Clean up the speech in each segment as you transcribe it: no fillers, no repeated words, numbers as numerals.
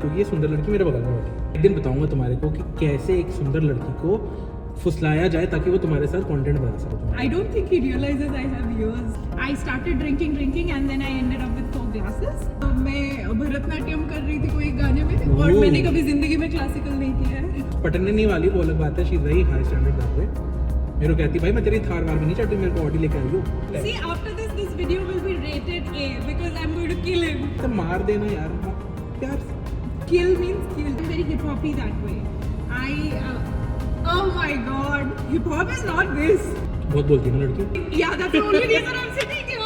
क्योंकि ये सुंदर लड़की मेरे बगल में बैठी है। एक दिन बताऊंगा तुम्हारे को कि कैसे एक सुंदर लड़की को फुसलाया जाए ताकि वो तुम्हारे साथ कंटेंट बना सके। I don't think he realizes I have ears. I started drinking and then I ended up with 4 glasses. मैं भरतनाट्यम कर रही थी कोई गाने में और मैंने कभी जिंदगी में क्लासिकल नहीं किया है। पटने नहीं वाली वो अलग बात है, she is very high standard that way. मेरे को कहती भाई मैं तेरी थार वार में नहीं चढ़ती, मेरे को ऑडी लेके आई हो। See, after this video will be rated A because I'm going to kill him. तो मार देना यार प्यार से। Kill means kill. I'm very hip hoppy that way. Oh my god, hip hop is not this. बहुत बोलती है ना लड़की। Yeah, that's the only reason I'm sitting here.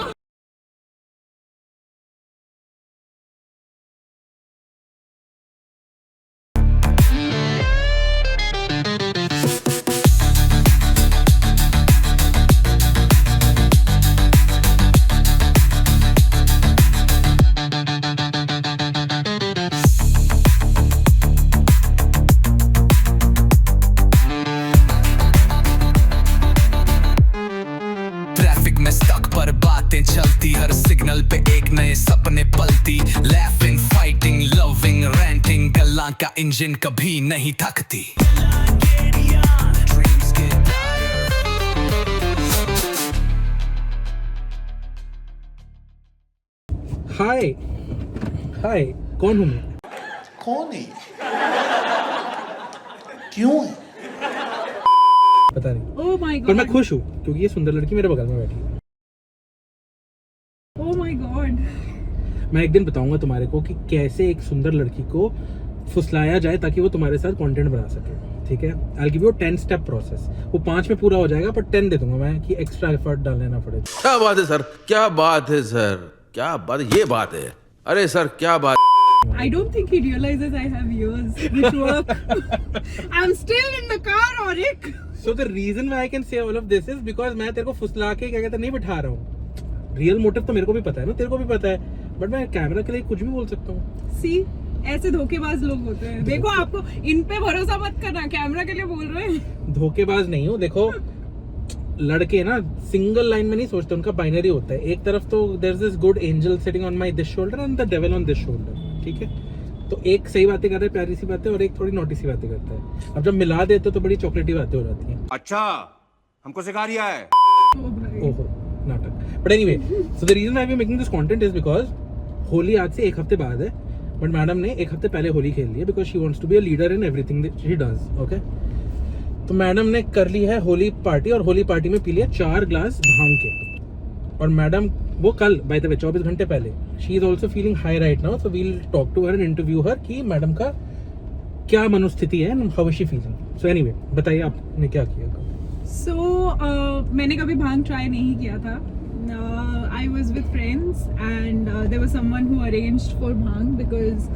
चलती हर सिग्नल पे एक नए सपने पलती, लैफिंग फाइटिंग लविंग रैंटिंग, गल्ला का इंजन कभी नहीं थकती। हाय हाय, कौन हूँ मैं? कौन है? क्यों है? पता नहीं, Oh my पर मैं god. खुश हूँ क्योंकि ये सुंदर लड़की मेरे बगल में बैठी है। Oh my god. मैं एक दिन बताऊंगा तुम्हारे को कि कैसे एक सुंदर लड़की को फुसलाया जाए ताकि वो तुम्हारे साथ कंटेंट बना सके। ठीक है, I give you 10 step process. वो 5 में पूरा हो जाएगा पर 10 दे दूंगा मैं कि एक्स्ट्रा एफर्ट डालना ना पड़े। क्या बात है सर, क्या बात है सर, क्या बात है, ये बात है। अरे सर क्या बात। I don't think he realizes I have ears which work. I'm still in the car, Auric. So the reason why I can say all of this is because मैं तेरे को फुसला के क्या कहते हैं नहीं बिठा रहा हूँ। रियल मोटिव तो मेरे को भी पता है ना, तेरे को भी पता है, बट मैं कैमरा के लिए कुछ भी बोल सकता हूँ। See, ऐसे धोखेबाज लोग होते हैं। देखो, आपको इन पे भरोसा मत करना, कैमरा के लिए बोल रहे हैं। धोखेबाज नहीं हूँ। देखो लड़के ना सिंगल लाइन में नहीं सोचते, उनका बाइनरी होता है। एक तरफ तो there is this good angel sitting on my this shoulder and the devil on this shoulder. ठीक है, तो एक सही बातें कर रहा है, प्यारी सी बातें, और एक थोड़ी नोटी सी बातें करता है। अब जब मिला देते तो बड़ी चॉकलेटी बातें हो जाती हैं। अच्छा, हमको सिखा रिया है। ओ भाई। ओहो नाटक। But anyway, so the reason I am making this content is because Holi आज से 1 हफ्ते बाद है, बट मैडम ने 1 हफ्ते पहले होली खेल ली है because she wants to be a leader in everything that she does. Okay, तो मैडम ने कर ली है होली पार्टी और होली पार्टी में पी लिया 4 ग्लास भांग के। और मैडम वो कल बाय द वे 24 घंटे पहले, she is also feeling high right now, so we'll talk to her and interview her कि मैडम का क्या मनोस्थिति है, how is she feeling. So anyway, बताइए आपने क्या किया। So, मैंने कभी भांग ट्राई नहीं किया था। I was with friends and there was someone who arranged for bhang because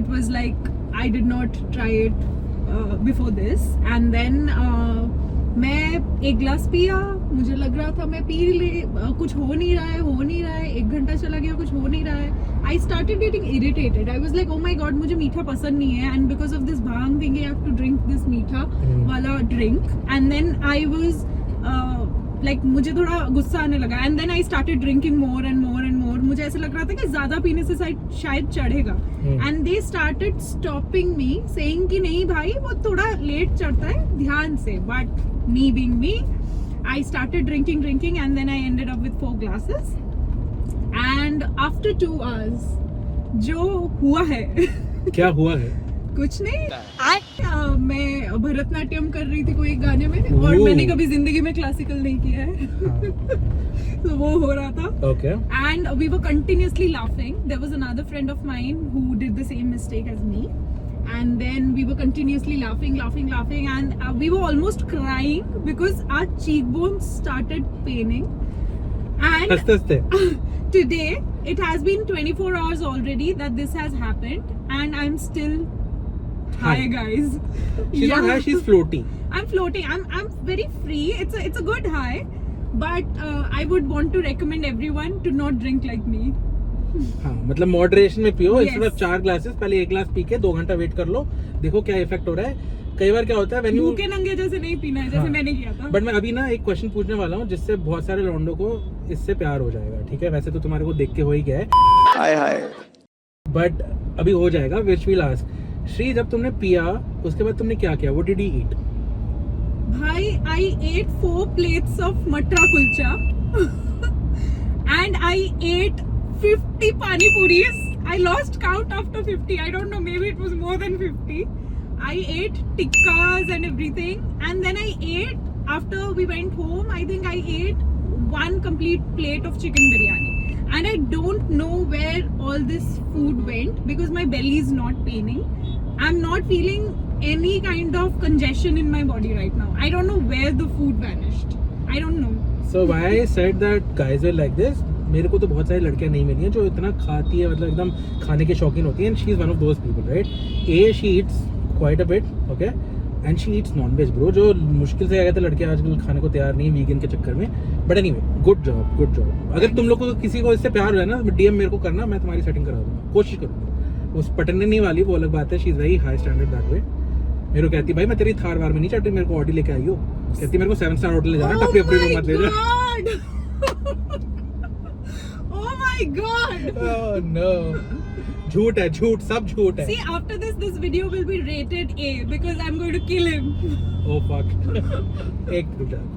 it was like I did not try it before this, and then मैं 1 गिलास पिया, मुझे लग रहा था मैं पी ले, कुछ हो नहीं रहा है, 1 घंटा चला गया, कुछ हो नहीं रहा है। I started getting irritated. I was like, oh my god, मुझे मीठा पसंद नहीं है, and because of this bhang thing, I have to drink this मीठा वाला drink, and then I was like मुझे थोड़ा गुस्सा आने लगा, and then I started drinking more and more and more. मुझे ऐसा लग रहा था कि ज्यादा पीने से शायद चढ़ेगा, and they started stopping me, saying कि नहीं भाई वो थोड़ा लेट चढ़ता है, ध्यान से। But me being me, I started drinking and then I ended up with 4 glasses. And after 2 hours, जो हुआ है क्या हुआ है? कुछ नहीं। मैं भरतनाट्यम कर रही थी कोई गाने में और मैंने कभी जिंदगी में क्लासिकल नहीं किया है। तो वो हो रहा था। Okay. And we were continuously laughing. There was another friend of mine who did the same mistake as me. And then we were continuously laughing, and we were almost crying because our cheekbones started paining. And हंसते today it has been 24 hours already that this has happened, and I'm still high, guys. She's not high, she's floating. I'm floating. I'm very free. It's a good high, but I would want to recommend everyone to not drink like me. हाँ, मतलब moderation में पियो। Yes. इस तरफ 4 glasses, पहले 1 glass P के 2 घंटा wait कर लो, देखो क्या इफेक्ट हो रहा है। कई बार क्या होता है व्हेन यू के नंगे जैसे नहीं पीना है, जैसे मैंने किया था। बट मैं अभी ना एक क्वेश्चन पूछने वाला हूँ जिससे बहुत सारे लौंडों को इससे प्यार हो जाएगा। ठीक है, वैसे तो तुम्हारे को देख के हो ही गया है, हाय हाय। बट अभी हो जाएगा, which we'll ask. श्री, जब तुमने पिया उसके बाद तुमने क्या किया? What did you eat? Bhai, I ate 4 plates of matra kulcha and I ate 50 pani puris. I lost count after 50. I don't know, maybe it was more than 50. I ate tikkas and everything, and then I ate, after we went home, I think I ate 1 complete plate of chicken biryani. And I don't know where all this food went because my belly is not paining. I'm not feeling any kind of congestion in my body right now. I don't know where the food vanished. I don't know. So why I said that guys were like this? मेरे को तो बहुत सारी लड़कियां नहीं मिली हैं जो इतना खाती है, मतलब एकदम खाने के शौकीन होती है, and she is one of those people, right? She eats quite a bit, okay? And she eats non-veg, bro. जो मुश्किल से आ गया था, लड़कियां आजकल खाने को तैयार नहीं वीगन के चक्कर में. But anyway, good job. अगर तुम लोग को किसी को इससे प्यार हो ना, DM मेरे को करना, मैं तुम्हारी सेटिंग करा दूंगा, कोशिश करूंगा. उस पटने नहीं वाली वो अलग बात है, she is very high standard that way. मेरे को कहती भाई मैं तेरी थार वार में नहीं चढ़ती, मेरे को ऑडी लेके आई हो. कहती मेरे को 7 स्टार होटल ले जाना, टपरी अपनी में मत ले जा. Oh my god. Oh no. झूठ है, झूठ, सब झूठ है. See, after this video will be rated A because I'm going to kill him. Oh fuck. एक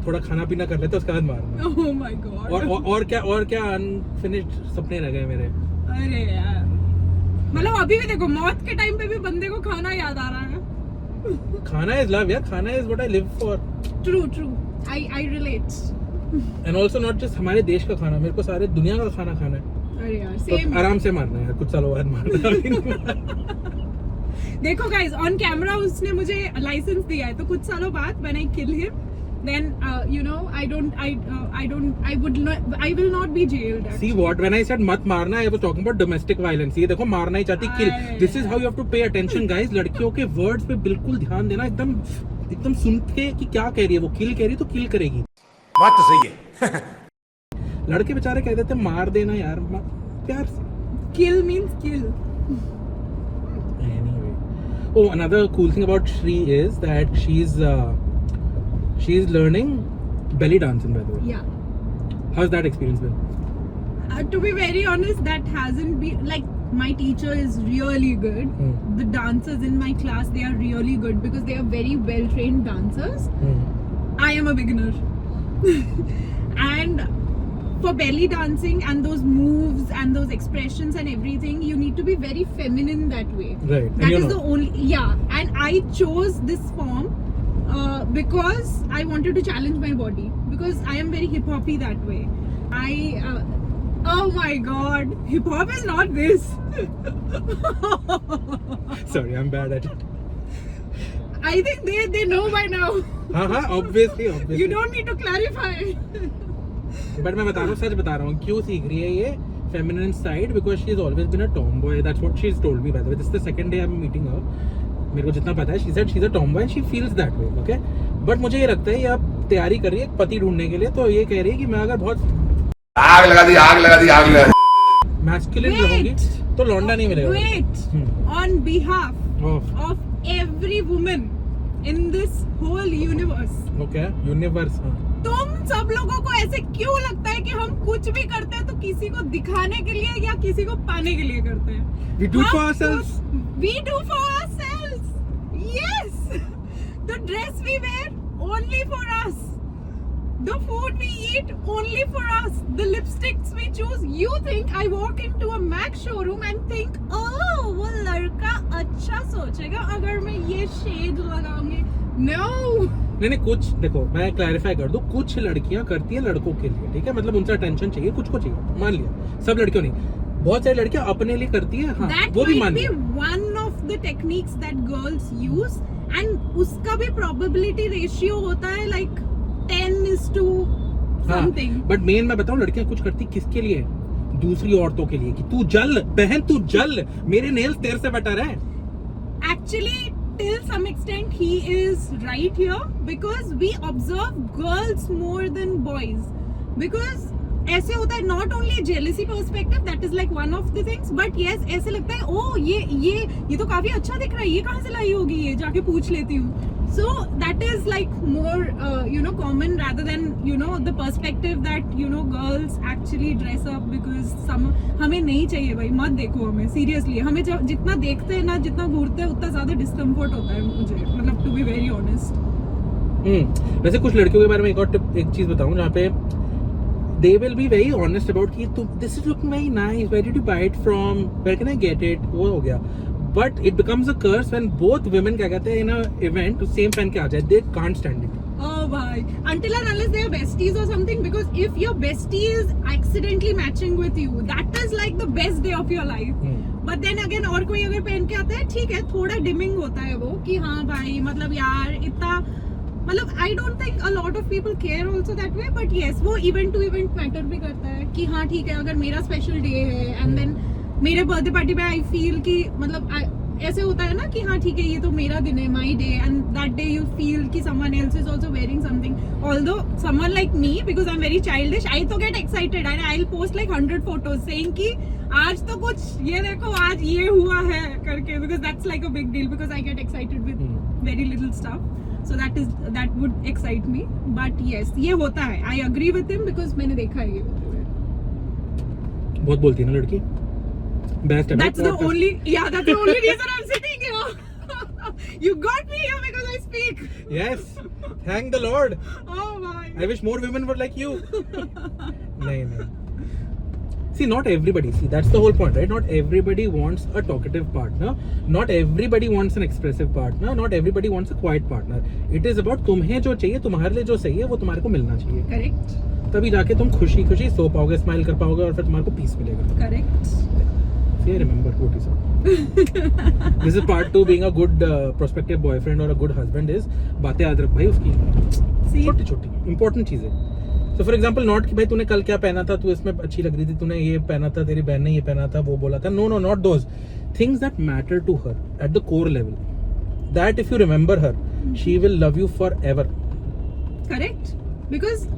थोड़ा खाना पीना कर लेते उसके बाद मारना. Oh my god. और क्या अनफिनिश्ड सपने रह गए मेरे. अरे यार, मतलब अभी भी देखो मौत के टाइम पे भी बंदे को खाना याद आ रहा है. खाना इज लव यार, खाना is what I live for. True. I relate. And also not just हमारे देश का खाना, मेरे को सारे दुनिया का खाना खाना है. अरे यार, तो सेम. आराम से मारना है यार, कुछ सालों बाद मारना. देखो गाइस, ऑन कैमरा उसने मुझे लाइसेंस दिया है, तो कुछ सालों बाद when I kill him, then you know, I will not be jailed. See what, when I said मत मारना, I was talking about domestic violence. ये देखो मारना ही चाहती, kill. This is how you have to pay attention guys. लड़कियों के words पे बिल्कुल ध्यान देना, एकदम सुन के कि क्या कह रही है वो. किल कह रही तो किल करेगी. बात तो सही है. लड़के बेचारे कह देते मार देना यार, प्यार से. Kill means kill. Anyway, oh, another cool thing about Shri is that she's learning belly dancing, by the way. Yeah. How's that experience been? To be very honest, that hasn't been like, my teacher is really good. The dancers in my class, they are really good because they are very well trained dancers. I am a beginner. And for belly dancing and those moves and those expressions and everything, you need to be very feminine that way. Right. And That you're is not. the only, yeah. And I chose this form because I wanted to challenge my body, because I am very hip hoppy that way. Oh my god, hip hop is not this. Sorry, I'm bad at it. I think they know by now. हाँ, obviously. You don't need to clarify. But मैं बता रहा हूँ, सच बता रहा हूँ, क्यों सीख रही है ये feminine side, because she has always been a tomboy. That's what she's told me, by the way. This is the second day I'm meeting her. मेरे को जितना पता है, she said she's a tomboy and she feels that way, okay? But मुझे ये लगता है ये अब तैयारी कर रही है पति ढूंढने के लिए, तो ये कह रही है कि मैं अगर बहुत आग लगा दी. मैस्कुलिन रहूंगी तो लौंडा नहीं मिलेगा. Wait. On behalf of every woman in this whole universe. Okay, universe. हाँ. तुम सब लोगों को ऐसे क्यों लगता है कि हम कुछ भी करते हैं तो किसी को दिखाने के लिए या किसी को पाने के लिए करते हैं? We do for ourselves. We do for ourselves. Yes. The dress we wear only for us. The food we eat only for us. The lipsticks we choose. You think I walk into a Mac showroom and think, oh, वो लड़का अच्छा सोचेगा अगर मैं ये shade लगाऊंगी? No. नहीं, कुछ देखो, मैं क्लैरिफाई कर दूं, कुछ लड़कियां करती है लड़कों के लिए, ठीक है, मतलब उनसे अटेंशन चाहिए, कुछ को चाहिए, मान लिया. सब लड़कियों नहीं, बहुत सारी लड़कियां अपने लिए करती है, हाँ, वो भी मान लिया. That might be one of the techniques that girls use, and उसका भी probability ratio होता है like 10:something. हाँ, बट मेन मैं बताऊं, लड़कियां कुछ करती किसके लिए? दूसरी औरतों के लिए, कि तू जल बहन, तू जल, मेरे नेल्स तेरे से बेटर है. Actually, till some extent he is right here, because we observe girls more than boys, because ऐसे होता है, not only jealousy perspective, that is like one of the things, but yes, ऐसे लगता है, oh ये तो काफी अच्छा दिख रहा है, ये कहाँ से लाई होगी, ये जाके पूछ लेती हूँ. So that is like more common rather than the perspective that girls actually dress up because हमें नहीं चाहिए भाई, मत देखो हमें सीरियसली. हमें जितना देखते हैं ना, जितना घूरते हैं, उतना ज्यादा डिस्कम्फर्ट होता है मुझे, मतलब टू बी वेरी ऑनेस्ट. वैसे कुछ लड़कियों के बारे में एक चीज बताऊं जहाँ पे they will be very honest about कि this is looking very nice, where did you buy it from, where can I get it, वो हो गया. But it becomes a curse when both women क्या कहते हैं in a event to same पहन के आ जाए, they can't stand it. Oh bhai, until and unless they are besties or something, because if your bestie is accidentally matching with you, that is like the best day of your life. But then again और कोई अगर पहन के आता है, ठीक है, थोड़ा डिमिंग होता है वो कि हाँ भाई मतलब यार इतना, मतलब I don't think a lot of people care also that way, but yes वो इवेंट टू इवेंट मैटर भी करता है कि हाँ ठीक है, अगर मेरा स्पेशल डे है एंड देन मेरे बर्थडे पार्टी में आई फील कि मतलब ऐसे होता है ना कि हाँ ठीक है ये तो मेरा दिन है, my day, and that day you feel कि someone else is also wearing something. Although someone like me, because I am very childish, I तो get excited and I will post like 100 photos saying कि आज तो कुछ ये देखो आज ये हुआ है करके, because that's like a big deal, because I get excited with very little stuff. So that would excite me, but yes ये होता है. I agree with him because मैंने देखा है ये होते हुए. बहुत बोलती है ना लड़की. Best. That's the only reason I'm sitting here. You got me here because I speak. Yes, thank the Lord. Oh my. I wish more women were like you. नहीं. See, not everybody. See, that's the whole point, right? Not everybody wants a talkative partner. Not everybody wants an expressive partner. Not everybody wants a quiet partner. It is about तुम्हें जो चाहिए, तुम्हारे लिए जो सही है, वो तुम्हारे को मिलना चाहिए. Correct. तभी जाके तुम खुशी खुशी सो पाओगे, स्माइल कर पाओगे और फिर तुम्हारे को पीस मिलेगा. Correct. See, remember what you said. This is part 2. Being a good prospective boyfriend or a good husband is बातें याद रख भाई उसकी. छोटी छोटी important चीजें. So for example, not कि भाई तूने कल क्या पहना था, तू इसमें अच्छी लग रही थी, तूने ये पहना था, तेरी बहन ने ये पहना था, वो बोला था. No, not those things that matter to her at the core level. That if you remember her, she will love you forever. Correct. Because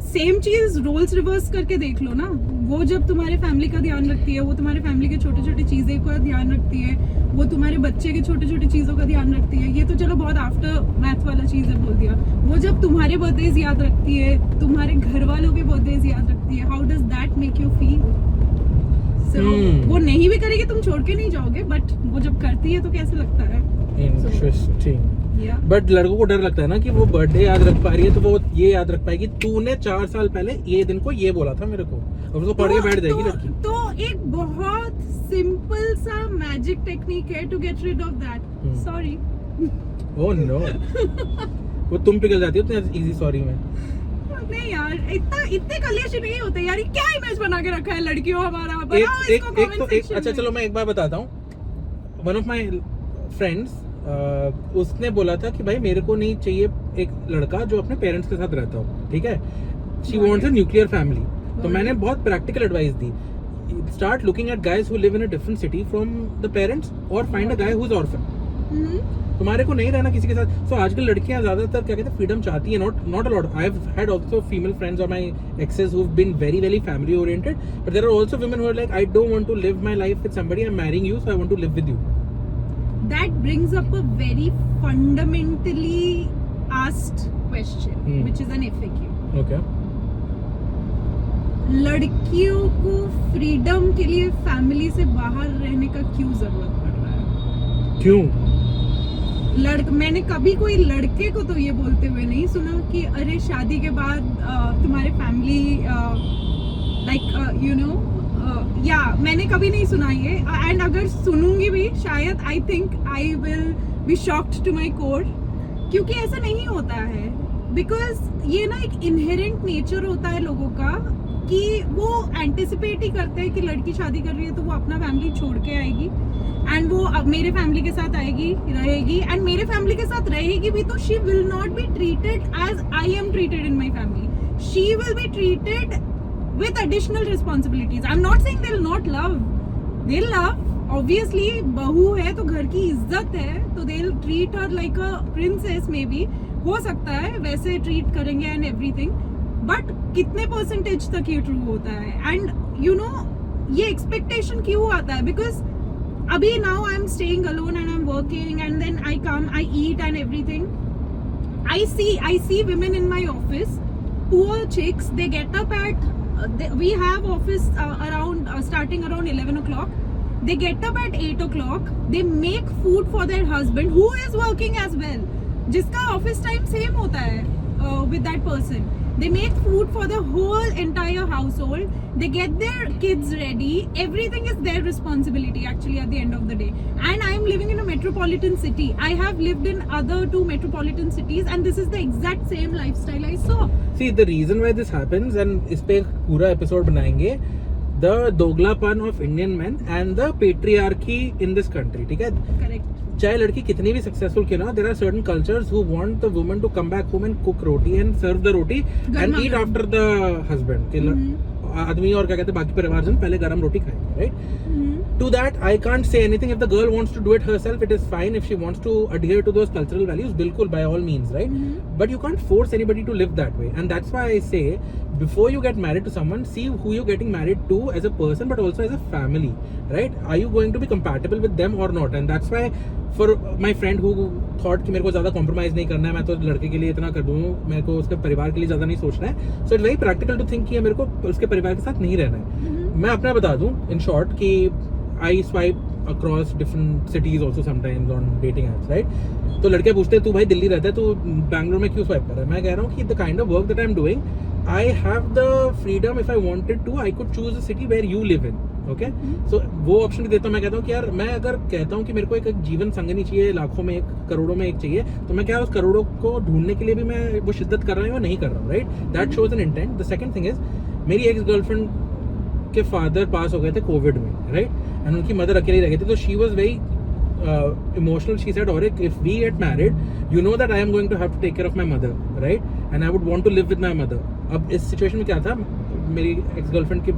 same चीज रोल्स रिवर्स करके देख लो ना, वो जब तुम्हारे फैमिली का ध्यान रखती है, वो तुम्हारे फैमिली के छोटे छोटे चीजें का ध्यान रखती है, वो तुम्हारे बच्चे के छोटे छोटे चीजों का ध्यान रखती है. ये तो चलो बहुत आफ्टर मैथ वाला चीज है बोल दिया. वो जब तुम्हारे बर्थडेज याद रखती है, तुम्हारे घर वालों के बर्थडेज याद रखती है, how does that make you feel? वो नहीं भी करेगी तुम छोड़ के नहीं जाओगे, बट वो जब करती है तो कैसे लगता है? Interesting. Yeah. बट लड़कों को डर लगता है ना कि वो बर्थडे याद रख पा रही है, तो वो ये याद रख पाएगी तूने 4 साल पहले ये दिन को ये बोला था मेरे को, और उसको पढ़ के बैठ जाएगी लड़की. तो एक बहुत सिंपल सा मैजिक टेक्निक है to get rid of that. Sorry. Oh no. वो तुम पिघल जाती हो तो इजी सॉरी में. नहीं यार, इतने कलेश नहीं होते यार. क्या इमेज बना के रखा है लड़कियों हमारा? अच्छा चलो मैं एक बार बताता हूँ. वन ऑफ माई फ्रेंड्स उसने बोला था कि भाई मेरे को नहीं चाहिए एक लड़का जो अपने पेरेंट्स के साथ रहता हो, ठीक है. She wants a nuclear family. तो मैंने बहुत प्रैक्टिकल एडवाइस दी. Start looking at guys who live in a different city from the parents, और find a guy who is orphan. तुम्हारे को नहीं रहना किसी के साथ. सो आजकल लड़कियां ज्यादातर क्या कहते हैं, फ्रीडम चाहती है. Not a lot. I have had also female friends और my exes who have been very very family oriented, but there are also women who are like I don't want to live my life with somebody, I am marrying you, so I want to live with you. That brings up a very fundamentally asked question, which is an FAQ. Okay. लड़कियों को freedom के लिए family से बाहर रहने का क्यों जरूरत पड़ रहा है? क्यों? मैंने कभी कोई लड़के को तो ये बोलते हुए नहीं सुना कि अरे शादी के बाद तुम्हारे फैमिली लाइक यू नो, या मैंने कभी नहीं सुना ये. एंड अगर सुनूंगी भी शायद I think I will be shocked to my core, क्योंकि ऐसा नहीं होता है. बिकॉज ये ना एक इनहेरेंट नेचर होता है लोगों का कि वो एंटिसिपेट ही करते हैं कि लड़की शादी कर रही है तो वो अपना फैमिली छोड़ के आएगी, एंड वो अब मेरे फैमिली के साथ आएगी रहेगी, एंड मेरे फैमिली के साथ रहेगी भी तो she will not be treated as I am treated in my family. She will be treated with additional responsibilities. I'm not saying they'll not love. They'll love. Obviously, बहू है तो घर की इज्जत है, तो they'll treat her like a princess maybe. हो सकता है वैसे treat करेंगे and everything. But कितने percentage तक ये true होता है? And you know, ये expectation क्यों आता है? Because Abhi now I'm staying alone and I'm working, and then I come, I eat and everything. I see women in my office, poor chicks. They get up at we have office around starting around 11 o'clock. They get up at 8 o'clock. They make food for their husband who is working as well. जिसका office time same होता है with that person. They make food for the whole entire household. They get their kids ready. Everything is their responsibility actually at the end of the day. And I am living in a metropolitan city. I have lived in other 2 metropolitan cities, and this is the exact same lifestyle I saw. See, the reason why this happens, and इस पे एक पूरा episode बनाएंगे, the दोगलापन of Indian men and the patriarchy in this country, ठीक है? Correct. चाहे लड़की कितनी भी सक्सेसफुल क्यों ना, there are certain cultures who want the woman to come back home and cook roti and serve the roti and eat after the husband. आदमी और क्या कहते हैं बाकी परिवारजन पहले गरम रोटी खाएंगे, right? To that I can't say anything. If the girl wants to do it herself, it is fine. If she wants to adhere to those cultural values, बिल्कुल, by all means, right? But you can't force anybody to live that way, and that's why I say before you get married to someone, see who you're getting married to as a person, but also as a family, right? Are you going to be compatible with them or not? And that's why for my friend who thought कि मेरे को ज़्यादा compromise नहीं करना है, मैं तो लड़के के लिए इतना कर दूँ, मेरे को उसके परिवार के लिए ज़्यादा नहीं सोचना है, so it's very practical to think कि मेरे को उसके परिवार के साथ नहीं रहना है. मैं अपना बता दूँ in short कि I swipe across different cities also sometimes on dating apps, right? तो लड़के पूछते हैं तू भाई दिल्ली रहता है, तू बैंगलोर में क्यों स्वाइप कर रहा है? मैं कह रहा हूँ कि the kind of work that I'm doing, I have the freedom, if I wanted to, I could choose a city where you live in, okay? So वो ऑप्शन भी देता हूँ. मैं कहता हूँ कि यार मैं अगर कहता हूँ कि मेरे को एक जीवन संगनी चाहिए, लाखों में एक, करोड़ों में एक चाहिए, तो मैं क्या उस करोड़ों को ढूंढने के लिए भी मैं वो शिद्दत कर रहा हूँ या नहीं कर रहा हूँ, right? That shows an intent. The second thing is, मेरी एक्स गर्लफ्रेंड के फादर पास हो गए थे कोविड में, राइट? एंड उनकी मदर अकेली रह गई थी, तो she was very emotional. She said, Auric, if we get married, you know that I am going to have to take care of my mother, right? And I would want to live with my mother. अब इस situation में क्या था, मेरी ex girlfriend के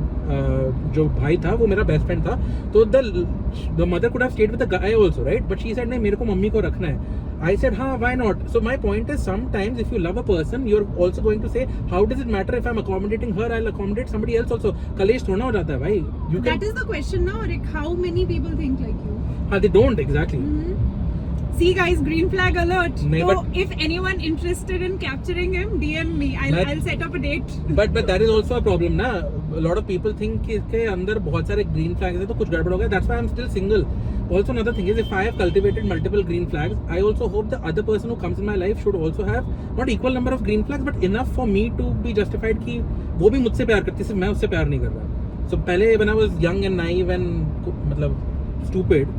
जो भाई था वो मेरा बेस्ट फ्रेंड था, तो the mother could have stayed with the guy also, right? But she said नहीं, मेरे को मम्मी को रखना है. I said, हाँ, why not? So my point is, sometimes if you love a person, you're also going to say, how does it matter if I'm accommodating her? I'll accommodate somebody else also. कलेश थोड़ा हो जाता है भाई. You can. That is the question now, Rick. How many people think like you? हाँ, they don't exactly. See guys, green flag alert. नहीं, So but- if anyone interested in capturing him, DM me. I'll set up a date. But that is also a problem ना. A lot of people think कि इसके अंदर बहुत सारे green flags हैं, तो कुछ गड़बड़ हो गया. That's why I'm still single. Also another thing is, if I have cultivated multiple green flags, I also hope the other person who comes in my life should also have not equal number of green flags, but enough for me to be justified कि वो भी मुझसे प्यार करती है, सिर्फ मैं उससे प्यार नहीं कर रहा. So पहले when I was young and naive and मतलब stupid,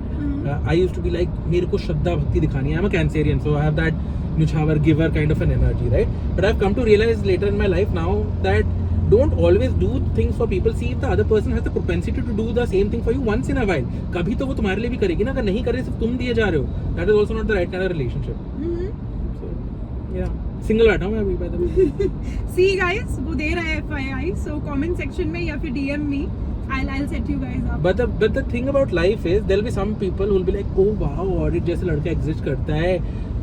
I used to be like, मेरे को श्रद्धा भक्ति दिखानी है. I'm a Cancerian, so I have that Nuchhavar giver kind of an energy, right? But I've come to realize later in my life now that don't always do things for people. See if the other person has the propensity to do the same thing for you once in a while. कभी तो वो तुम्हारे लिए भी करेगी ना. अगर नहीं करे सिर्फ तुम दिए जा रहे हो, that is also not the right kind of relationship. So yeah, single बैठा हूँ मैं अभी by the way. See guys, वो दे रहा है FYI. So comment section में या फिर DM me. I'll set you guys up. But the thing about life is, there'll be some people who'll be like, oh wow, Auric जैसे लड़का exist करता है.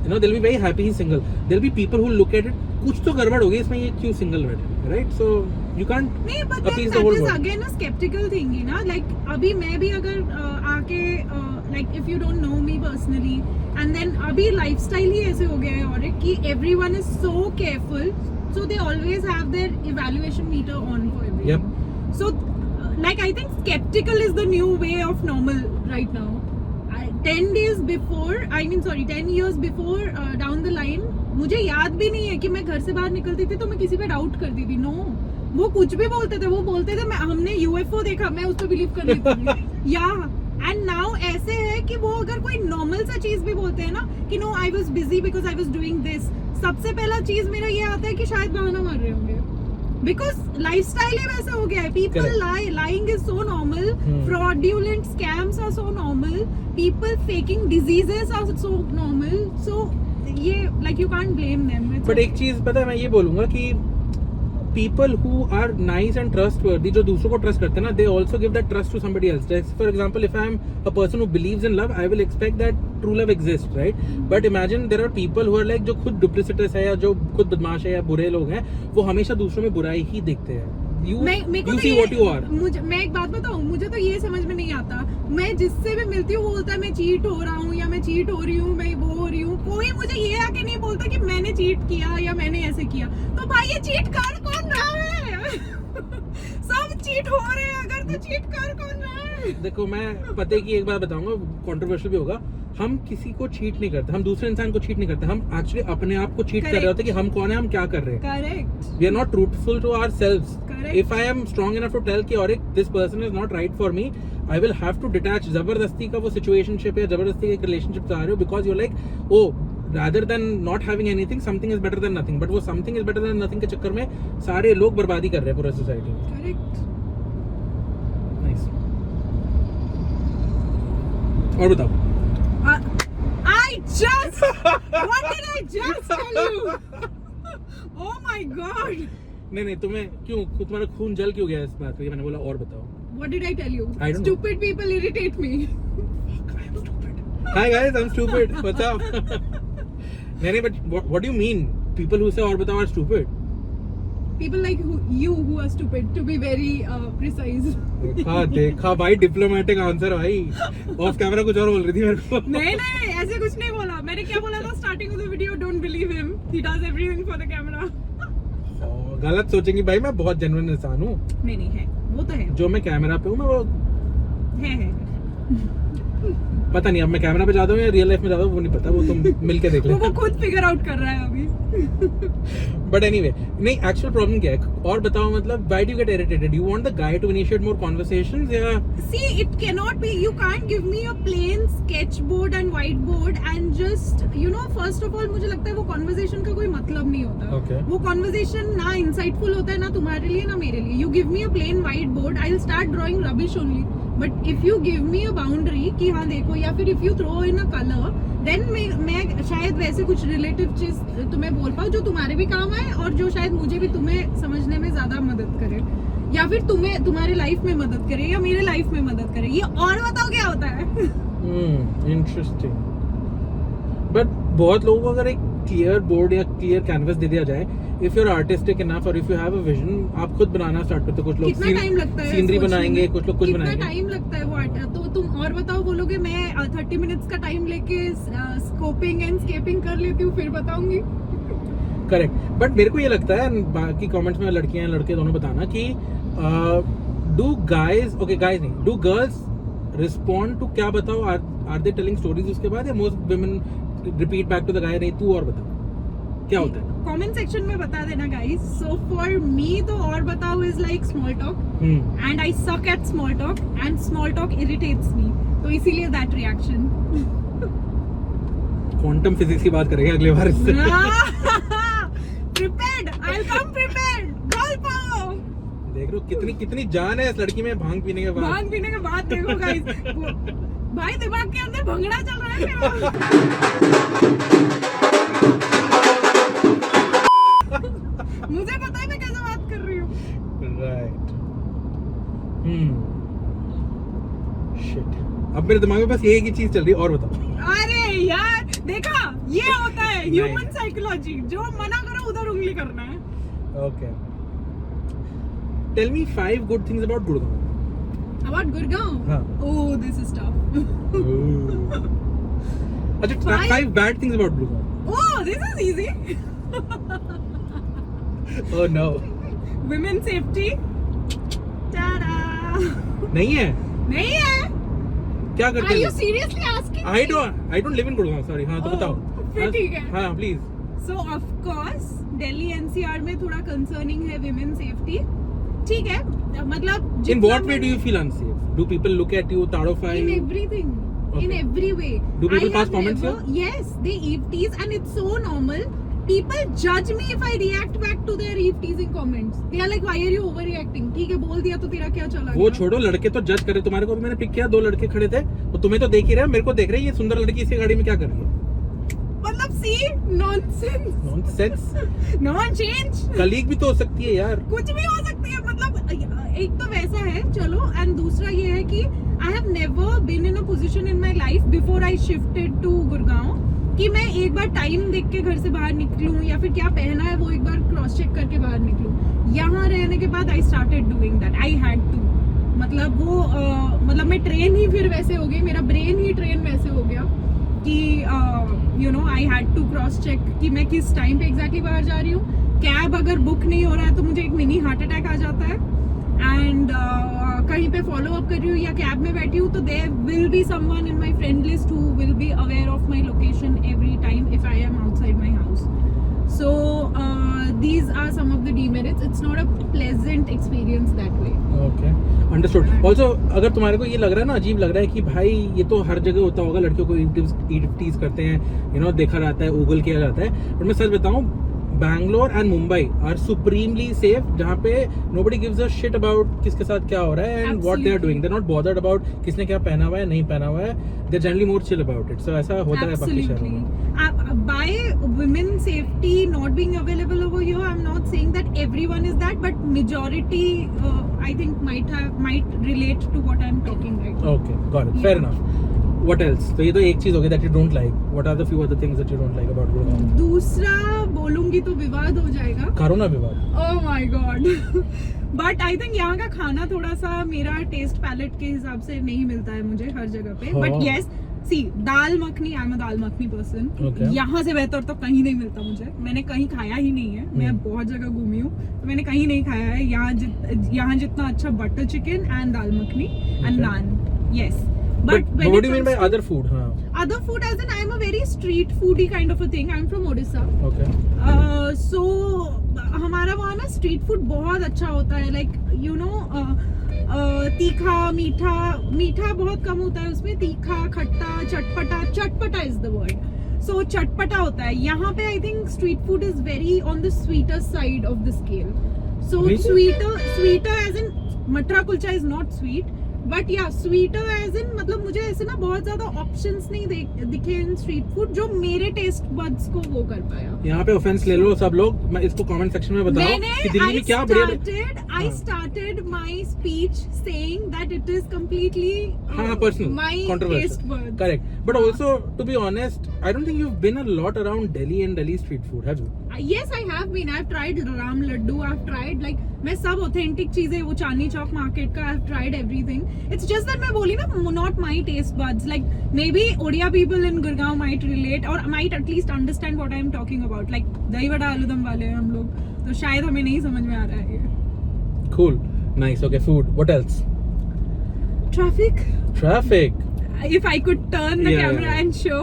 You know, they'll be very happy he's single. There'll be people who'll look at it, कुछ तो गड़बड़ हो गई इसमें, ये क्यों single बैठे, right? So you can't नहीं, but then appease the that whole is world. again a skeptical thing ही ना. Like अभी मैं भी अगर आके like if you don't know me personally, and then अभी lifestyle ही ऐसे हो गया है और कि everyone is so careful, so they always have their evaluation meter on for everything. Yep. So like I think skeptical is the new way of normal right now. 10 years before down the line, मुझे याद भी नहीं है कि मैं घर से बाहर निकलती थी तो मैं किसी पे डाउट करती थी. नो, वो कुछ भी बोलते थे, वो बोलते थे हमने UFO देखा, मैं उस पर बिलीव कर लेती थी. या एंड नाउ ऐसे है कि वो अगर कोई नॉर्मल सा चीज भी बोलते हैं ना कि no I was busy because I was doing this, सबसे पहला चीज मेरा ये आता है कि शायद बहाना मार रहे होंगे. Because lifestyle ही वैसा हो गया है. People lie. Lying is so normal. Fraudulent scams are so normal. People faking diseases are so normal. So ये like you can't blame them. But एक चीज पता है, मैं ये बोलूंगा कि people who are nice and trustworthy, जो दूसरों को ट्रस्ट करते हैं ना, they also give that trust to somebody else. For example, if I am a person who believes in love, I will expect that true love exists, right? But imagine there are people who are like, जो खुद duplicitous है या जो खुद बदमाश है या बुरे लोग हैं, वो हमेशा दूसरों में बुराई ही देखते हैं. मेरे को you तो see ये- what you are. मैं एक बात बताऊं, मुझे तो ये समझ में नहीं आता, मैं जिससे भी मिलती हूँ वो बोलता है मैं चीट हो रहा हूँ या मैं चीट हो रही हूँ, मैं वो हो रही हूँ, कोई मुझे ये आके नहीं बोलता कि मैंने चीट किया या मैंने ऐसे किया। तो भाई ये चीट कर कौन रहा है? सब चीट हो रहे हैं, अगर तो चीट कर कौन रहा है? देखो मैं पते की एक बात बताऊंगा, कंट्रोवर्शियल भी होगा, हम किसी को चीट नहीं करते, हम दूसरे इंसान को चीट नहीं करते, हम एक्चुअली अपने आप को चीट कर रहे होते हैं कि हम कौन है, हम क्या कर रहे हैं। Correct. We are not truthful to ourselves. Correct. If I am strong enough to tell कि और this person is not right for me, I will have to detach. जबरदस्ती का वो situationship या जबरदस्ती का एक relationship से आ रहे हो because you're like, oh, rather than not having anything, something is better than nothing. But वो something is better than nothing के चक्कर में सारे लोग बर्बादी कर रहे हैं पूरे सोसाइटी में। करेक्ट। Nice. और बताओ। I just what did I just tell you? Oh my god. नहीं तुम्हें क्यों तुम्हारा खून जल क्यों गया इस बात पे? मैंने बोला और बताओ। What did I tell you? I don't know. Stupid people irritate me. Hi guys, I'm stupid. What's up? नहीं but what do you mean? People who say और बताओ are stupid. People like you who are stupid, to be very precise. देखा भाई, diplomatic answer भाई। Of camera कुछ और बोल रही थी मेरे को। नहीं ऐसे कुछ नहीं बोला। मैंने क्या बोला था starting of the video? Don't believe him, he does everything for the camera. गलत सोचेंगी भाई, मैं बहुत जेन्युइन इंसान हूँ। नहीं है, वो तो है जो मैं कैमरा पे हूँ मैं वो है। पता नहीं, अब मैं कैमरा पे जाता हूँ या रियल लाइफ में जाता हूँ वो नहीं पता, वो तुम मिलके देख वो लेना। खुद फिगर आउट कर रहा है अभी। बट एनीवे, नहीं एक्चुअल प्रॉब्लम क्या है और बताओ, मतलब why do you get irritated? You want the guy to initiate more conversations या See, it cannot be. You can't give me a plain sketchboard and whiteboard and just, first of all, मुझे लगता है वो conversation का कोई मतलब नहीं होता। Okay. वो conversation ना insightful होता है ना तुम्हारे लिए ना मेरे लिए। You give me a plain whiteboard, I'll start drawing rubbish only. But if you give me a boundary कि हाँ देखो, या फिर if you throw in a color, then मैं शायद वैसे कुछ relative चीज तुम्हें बोल पाऊँ जो तुम्हारे भी काम आए और जो शायद मुझे भी तुम्हें समझने में ज्यादा मदद करे, या फिर तुम्हें तुम्हारे लाइफ में मदद करे या मेरे लाइफ में मदद करे। ये और बताओ क्या होता है? इंटरेस्टिंग। बट बहुत लोगों को अगर एक क्लियर बोर्ड या क्लियर कैनवस दे दिया जाए, if you are artistic enough और if you have a vision, आप खुद बनाना स्टार्ट करते हो। कुछ लोग कितना टाइम लगता है सीनरी सोचने बनाएंगे, में? कुछ लोग कुछ कितना बनाएंगे। टाइम लगता है वो आर्ट? तो तुम और बताओ, बोलोगे मैं 30 मिनट्स का टाइम लेके स्कोपिंग एंड स्केपिंग कर लेती हूँ फिर बताऊंगी। करेक्ट। बट मेरे को ये लगता है, बाकी कमेंट्स में लड़कियां लड़के दोनों बताना कि डू गाइज नहीं, डू गर्ल्स रिस्पॉन्ड टू क्या बताओ, आर दे टेलिंग स्टोरीज उसके बाद, या most women repeat back to the guy नहीं तू और बता क्या होता है? कमेंट सेक्शन में बता देना गाइस। सो फॉर मी तो और बताओ is like small talk and I suck at small talk and small talk irritates me, तो इसीलिए दैट रिएक्शन। क्वांटम फिजिक्स की बात करेंगे अगले बार इससे। Prepared, I will come prepared. Girl power. देख रहे हो कितनी जान है इस लड़की में भांग पीने के बाद। भांग पीने के बाद देखो गाइस, भाई दिमाग के अंदर भंगड़ा चल रहा है मेरा। मुझे पता है मैं कैसे बात कर रही हूँ। राइट। शिट, अब मेरे दिमाग में बस एक ही चीज चल रही है, और बताओ। अरे यार देखा, ये होता है ह्यूमन साइकोलॉजी, जो मना करो उधर उंगली करना है। Okay, tell me 5 good things about Gurgaon. About Gurgaon? हाँ। Oh, this is tough. अच्छा, 5 bad things about Gurgaon. Oh, this is easy. Oh no. Women safety. Ta-da. नहीं है? नहीं है? क्या करते Are हैं? you seriously asking? I don't live in Gurgaon. Sorry. हाँ तो Oh, बताओ। फिर ठीक है। हाँ please. So of course, Delhi NCR में थोड़ा concerning है women safety. ठीक है, मतलब In what way do you feel unsafe? Do people look at you, ताड़ो in file? everything, in Okay. every way. Do people I pass have comments never- Yes, they eve tease and it's so normal. People judge me if I react back to their eve teasing comments. They are like, why are you overreacting? ठीक है, बोल दिया तो तेरा क्या चला वो गया? छोड़ो, लड़के तो जज करे। तुम्हारे को भी मैंने पिक किया, 2 लड़के खड़े थे, वो तुम्हें तो देख ही रहे, मेरे को देख रहे, ये सुंदर लड़की इसी गाड़ी में क्या कर रही है? मतलब see, nonsense, nonsense. no change. Colleague भी तो हो सकती है यार। कुछ भी हो सकती है, मतलब एक तो वैसा है चलो, एंड दूसरा ये है कि I have never been in a position in my life before I shifted to Gurgaon कि मैं एक बार टाइम देख के घर से बाहर निकलूं या फिर क्या पहना है वो एक बार क्रॉस चेक करके बाहर निकलूं। यहाँ रहने के बाद I started doing that, I had to, मतलब वो मतलब मैं ट्रेन ही फिर वैसे हो गई, मेरा ब्रेन ही ट्रेन वैसे हो गया कि you know I had to cross check कि मैं किस टाइम पे एग्जैक्टली बाहर जा रही हूँ। कैब अगर बुक नहीं हो रहा है तो मुझे एक मिनी हार्ट अटैक आ जाता है, एंड कहीं पे फॉलो अप कर रही हूँ या कैब में बैठी हूँ तो there will be someone in my friend list who will be aware of my location every time if I am outside my house. So these are some of the demerits. It's not a pleasant experience that way. Okay, understood. Also, अगर तुम्हारे को ये लग रहा है ना, अजीब लग रहा है कि भाई ये तो हर जगह होता होगा, लड़कियों को टीज करते हैं, यू नो, देखा जाता है, उगल किया जाता है, बट मैं सच बताऊं, Bangalore and Mumbai are supremely safe, जहाँ पे nobody gives a shit about किसके साथ क्या हो रहा है and what they are doing. They're not bothered about किसने क्या पहना हुआ है, नहीं पहना हुआ है. They're generally more chill about it. So ऐसा होता है बाकी शहरों में. By women safety not being available over here, I'm not saying that everyone is that, but majority I think might relate to what I'm talking right now. Okay, got it. Fair enough. What else? तो ये तो एक चीज हो गई that you don't like. What are the few other things that you don't like about Gurgaon? दूसरा बोलूंगी तो विवाद हो जाएगा. करो ना विवाद. Oh my God. But I think यहाँ का खाना थोड़ा सा मेरा टेस्ट पैलेट के हिसाब से नहीं मिलता है मुझे हर जगह पे. But yes, see dal makhani, I am a dal makhani person. यहाँ से बेहतर तो कहीं नहीं मिलता मुझे. मैंने कहीं खाया ही नहीं है. मैं बहुत जगह घूमी हूँ तो मैंने कहीं नहीं खाया है यहाँ जितना अच्छा butter chicken and dal makhani and naan. Yes. But what do you mean by other food? Other food as in I'm a very street foodie kind of a thing. I'm from Odisha. Okay. So हमारा वहाँ ना street food बहुत अच्छा होता है. Like you know तीखा मीठा बहुत कम होता है उसमें. तीखा, खट्टा, चटपटा इज द वर्ड. सो चटपटा होता है यहाँ पे. I think street food is very on the sweeter side of the scale. So sweeter as in matar kulcha is not sweet, but yeah sweeter as in मतलब मुझे ऐसे ना बहुत ज्यादा ऑप्शंस नहीं दिखे इन स्ट्रीट फूड जो मेरे टेस्ट बड्स को वो कर पाया. यहाँ पे ऑफेंस ले लो सब लोग. मैं इसको कमेंट सेक्शन में बताओ कि दिल्ली में क्या बढ़िया. I started my speech saying that it is completely personal, my controversial. taste buds. Correct. But also, to be honest, I don't think you've been a lot around Delhi and Delhi street food, have you? Yes, I have been. I've tried Ram Laddu. I've tried like मैं सब authentic चीजें, वो Chandni Chowk market का, I've tried everything. It's just that मैं बोली ना, not my taste buds. Like maybe Odia people in Gurgaon might relate or might at least understand what I'm talking about. Like दही वड़ा आलूदम वाले हम लोग, तो शायद हमें नहीं समझ में आ रहा है ये. Cool. Nice. Okay, food. What else? Traffic. If I could turn the camera and show.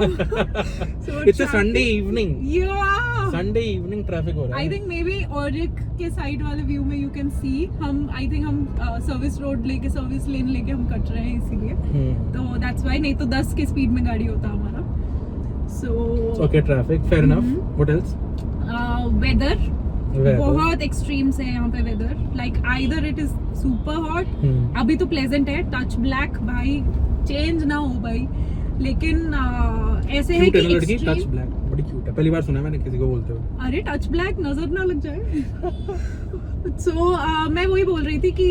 So It's a Sunday evening. Yeah. Sunday evening traffic हो रहा है. I think maybe Auric के साइड वाले व्यू में you can see I think हम service road लेके, service lane लेके हम कट रहे हैं इसीलिए. तो that's why, नहीं तो 10 के स्पीड में गाड़ी होता हमारा. So okay, traffic. Fair enough. What else? Weather. बहुत एक्सट्रीम्स है यहाँ पे weather. Like either it is super hot, अभी तो प्लेजेंट है, टच ब्लैक भाई चेंज ना हो भाई, लेकिन ऐसे है कि लड़की टच ब्लैक बड़ी क्यूट है. पहली बार सुना मैंने किसी को बोलते हुए. अरे टच ब्लैक नजर ना लग जाए. सो मैं वही बोल रही थी कि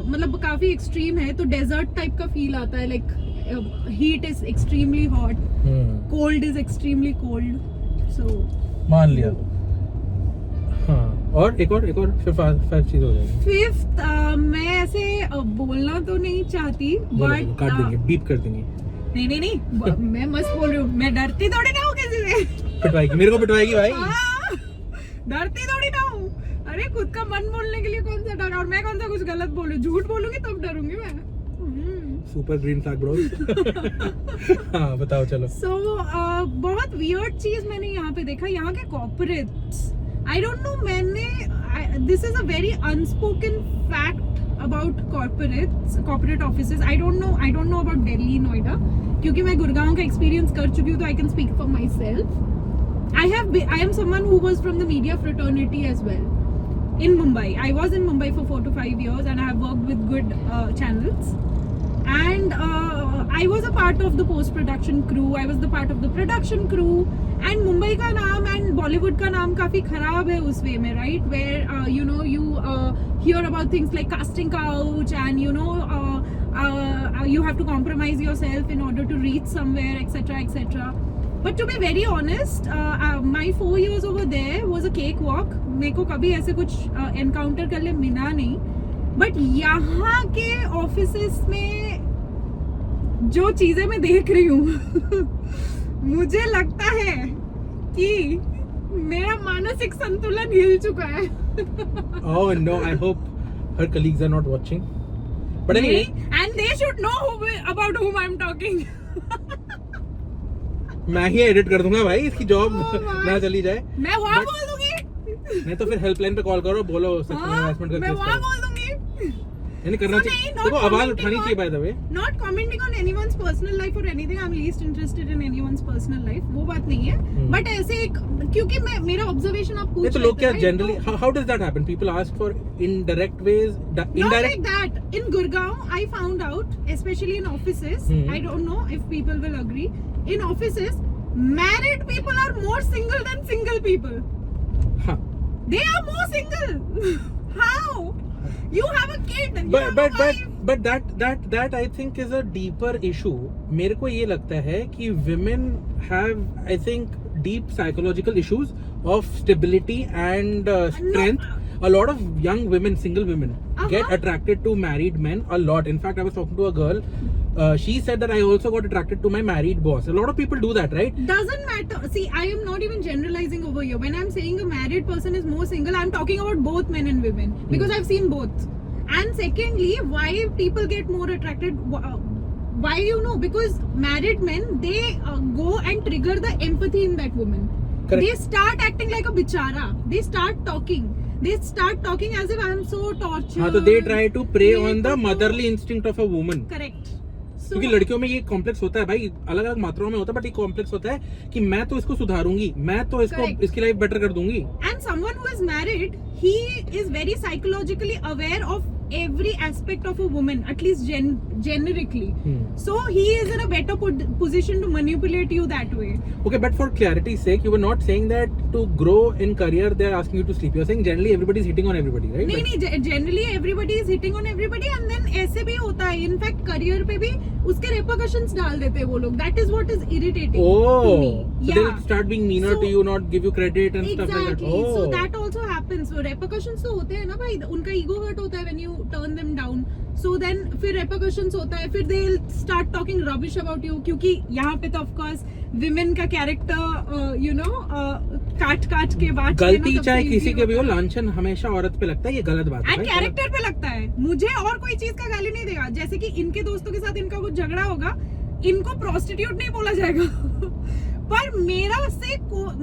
मतलब काफी एक्सट्रीम है, तो डेजर्ट टाइप का फील आता है. Like heat is extremely hot, cold is extremely cold. So मान लिया. हाँ, और एक और फिर 5 चीज हो जाएगी. फिफ्थ मैं ऐसे बोलना तो नहीं चाहती, बट काट देंगे, बीप कर देंगे. नहीं मैं मस्त बोल रही हूँ. मैं डरती थोड़ी ना हूँ किसी से. पिटवाएगी, मेरे को पिटवाएगी भाई. डरती थोड़ी ना हूँ. अरे खुद का मन बोलने के लिए कौन सा डर, और मैं कौन सा कुछ गलत बोलूँ. झूठ बोलूंगी तब डरूंगी मैं. Super green flag bro. हाँ बताओ चलो. सो बहुत वियर्ड चीज मैंने यहाँ पे देखा. यहाँ के corporates, I don't know, this is a very unspoken fact about corporate offices. I don't know about Delhi, Noida, क्योंकि मैं गुड़गांव का experience कर चुकी हूँ, तो I can speak for myself. I am someone who was from the media fraternity as well in Mumbai. I was in Mumbai for 4 to 5 years and I have worked with good channels. And I was a part of the post-production crew. I was the part of the production crew. And Mumbai का नाम and Bollywood का नाम काफी खराब है उस वे में, right? Where you know you hear about things like casting couch and you know you have to compromise yourself in order to reach somewhere, etc., etc. But to be very honest, my 4 years over there was a cakewalk. मेरे को कभी ऐसे कुछ encounter कर ले मिला नहीं. But यहाँ के offices में जो चीजें मैं देख रही हूँ मुझे लगता है कि मेरा मानसिक संतुलन हिल चुका है. Oh no, I hope her colleagues are not watching. But anyway, And they should know about whom I'm talking. मैं ही एडिट कर दूंगा भाई, इसकी जॉब Oh my. ना चली जाए. मैं वहाँ But- बोल दूंगी. नहीं तो फिर हेल्पलाइन पे कॉल करो, बोलो सेक्सुअल हाँ, हरासमेंट का मैं केस वहाँ करो. बोल दूंगी. यानी करना So चाहिए. नहीं, not देखो आवाज commenting उठानी on- चाहिए by the way. Not commenting on anyone's personal life or anything. I'm least interested in anyone's personal life. वो बात नहीं है. But ऐसे एक क्योंकि मैं मेरा observation आप पूछ नहीं तो रहे लोग थे, क्या right? Generally how does that happen? People ask for indirect ways, Not indirect. like that. In Gurgaon, I found out, especially in offices, I don't know if people will agree. In offices, married people are more single than single people. हाँ. They are more single. How? You have a kid. You have a wife. But that I think is a deeper issue. मेरे को ये लगता है कि women have, I think, deep psychological issues of stability and strength. A lot of young women, single women, get attracted to married men a lot. In fact, I was talking to a girl. She said that I also got attracted to my married boss. A lot of people do that, right? Doesn't matter. See, I am not even generalizing over here. When I'm saying a married person is more single, I'm talking about both men and women because I've seen both. And secondly, why people get more attracted? Why because married men, they go and trigger the empathy in that woman. Correct. They start acting like a bichara. They start talking. They start talking as if I'm so tortured. हाँ तो they try to prey ये on the तो- motherly instinct of a woman. Correct. So, क्योंकि लड़कियों में ये complex होता है भाई, अलग अलग मात्राओं में होता है, बट ये कॉम्प्लेक्स होता है कि मैं तो इसको सुधारूंगी, मैं तो इसको Correct. इसकी लाइफ बेटर कर दूंगी. and someone who is married, he is very psychologically aware of every aspect of a woman, at least generically. So he is in a better position to manipulate you that way. Okay, but for clarity's sake, you were not saying that to grow in career they are asking you to sleep. You are saying generally everybody is hitting on everybody, right? नहीं नहीं, generally everybody is hitting on everybody and then ऐसे भी होता है. In fact, career पे भी उसके repercussions डाल देते हैं वो लोग. That is what is irritating to Oh, me. so they'll start being meaner So- to you, not give you credit and stuff like that. Exactly. Oh, So that also happens. So repercussions तो होते हैं ना भाई, उनका ego hurt होता है when you turn them down. So then फिर repercussions होता है, फिर they'll start talking rubbish about you क्योंकि यहाँ पे तो of course women का character काट के बात गलती चाहे किसी के भी हो, लांछन हमेशा औरत पे लगता है, ये गलत बात है एंड भाई, कैरेक्टर पे लगता है. मुझे और कोई चीज का गाली नहीं देगा. जैसे कि इनके दोस्तों के साथ इनका कुछ झगड़ा होगा, इनको प्रोस्टिट्यूट नहीं बोला जाएगा पर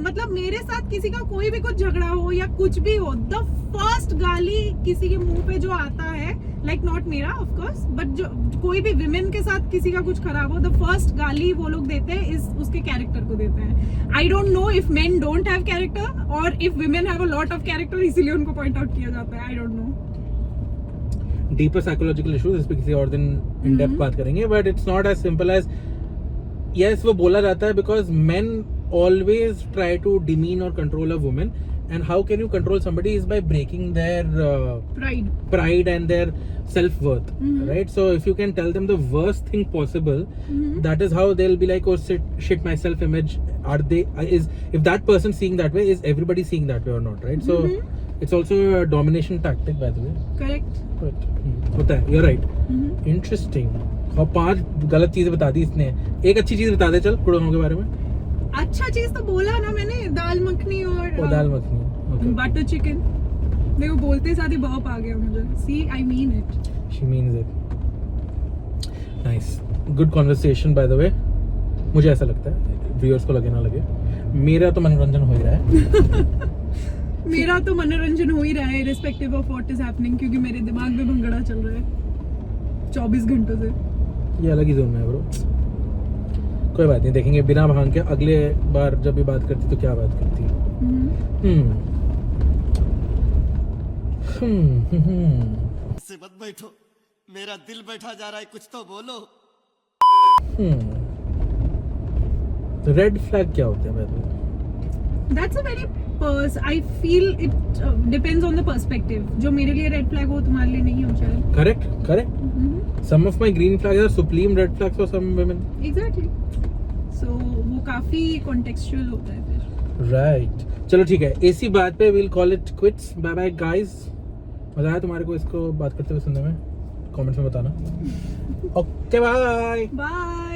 मतलब मेरे साथ किसी का कोई भी कुछ झगड़ा हो या कुछ भी हो, द फर्स्ट गाली किसी के मुंह पे जो आता है, लाइक नॉट मेरा ऑफ कोर्स, बट जो कोई भी विमेन के साथ किसी का कुछ खराब हो, द फर्स्ट गाली वो लोग देते हैं इस उसके कैरेक्टर को देते हैं. I don't know if men don't have character और if women have a lot of character, इसीलिए उनको पॉइंट आउट किया जाता है. I don't know. Deeper psychological issues, इस पे किसी और दिन इन डेप्थ बात करेंगे, but it's not as simple as yes वो बोला जाता है because men always try to demean और control a women, and how can you control somebody is by breaking their pride and their self-worth, right? So if you can tell them the worst thing possible, that is how they'll be like, oh shit, my self-image, if that person seeing that way, is everybody seeing that way or not, right? So it's also a domination tactic, by the way. Correct. But होता है, you're right. Interesting. और 5 गलत चीजें बता दी इसने, एक अच्छी चीज बता दे चल कुड़ों के बारे में. अच्छा चीज तो बोला ना मैंने, दाल मखनी और दाल मखनी, okay. Butter chicken. देखो बोलते साथ ही बॉप आ गया मुझे. See I mean it. She means it. Nice. Good conversation, by the way. मुझे ऐसा लगता है, viewers को लगे ना लगे, मेरा तो मनोरंजन हो ही रहा है. मेरा तो मनोरंजन हो ही रहा है irrespective of what is happening, क्योंकि मेरे दिमाग में भंगड़ा चल रहा है 24 घंटों से. ये अलग ही जोन में है ब्रो. कोई बात नहीं, देखेंगे बिना भांग के अगले बार जब भी बात करती तो क्या बात करती. से मत बैठो, मेरा दिल बैठा जा रहा है, कुछ तो बोलो. रेड फ्लैग क्या होते हैं? That's a very I feel it depends on the perspective. जो मेरे लिए रेड फ्लैग हो तुम्हारे लिए नहीं हो शायद. Correct. Some of my green flags are supreme red flags for some women. Exactly. So वो काफी कॉन्टेक्चुअल होता है फिर। राइट, चलो ठीक है, इसी बात पे we'll call it quits. Bye bye guys, मजा आया तुम्हारे को इसको बात करते हुए सुनने में? कमेंट्स में बताना। Okay bye. बाय।